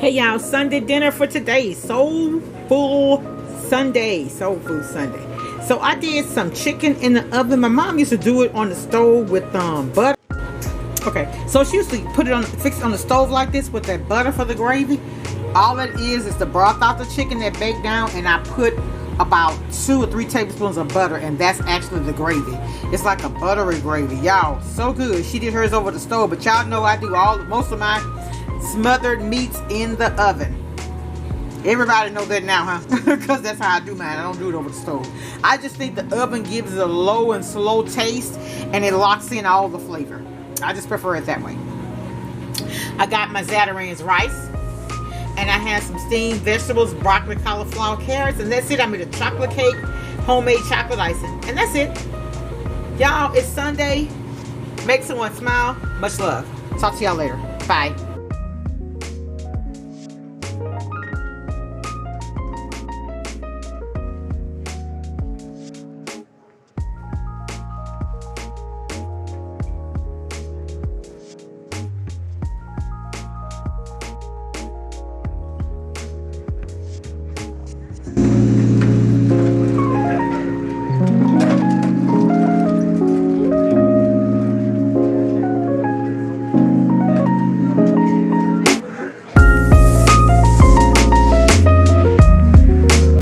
Hey y'all, Sunday dinner for today. Soul Food Sunday. Soul Food Sunday. So I did some chicken in the oven. My mom used to do it on the stove with butter. Okay, so she used to fix it on the stove like this with that butter for the gravy. All it is the broth out the chicken that baked down, and I put about 2 or 3 tablespoons of butter, and that's actually the gravy. It's like a buttery gravy, y'all. So good. She did hers over the stove, but y'all know I do most of my smothered meats in the oven. Everybody know that now, huh? Because that's how I do mine. I don't do it over the stove. I just think the oven gives it a low and slow taste, and it locks in all the flavor. I just prefer it that way. I got my Zatarain's rice, and I had some steamed vegetables, broccoli, cauliflower, carrots, and that's it. I made a chocolate cake, homemade chocolate icing, and that's it. Y'all, it's Sunday. Make someone smile. Much love. Talk to y'all later. Bye.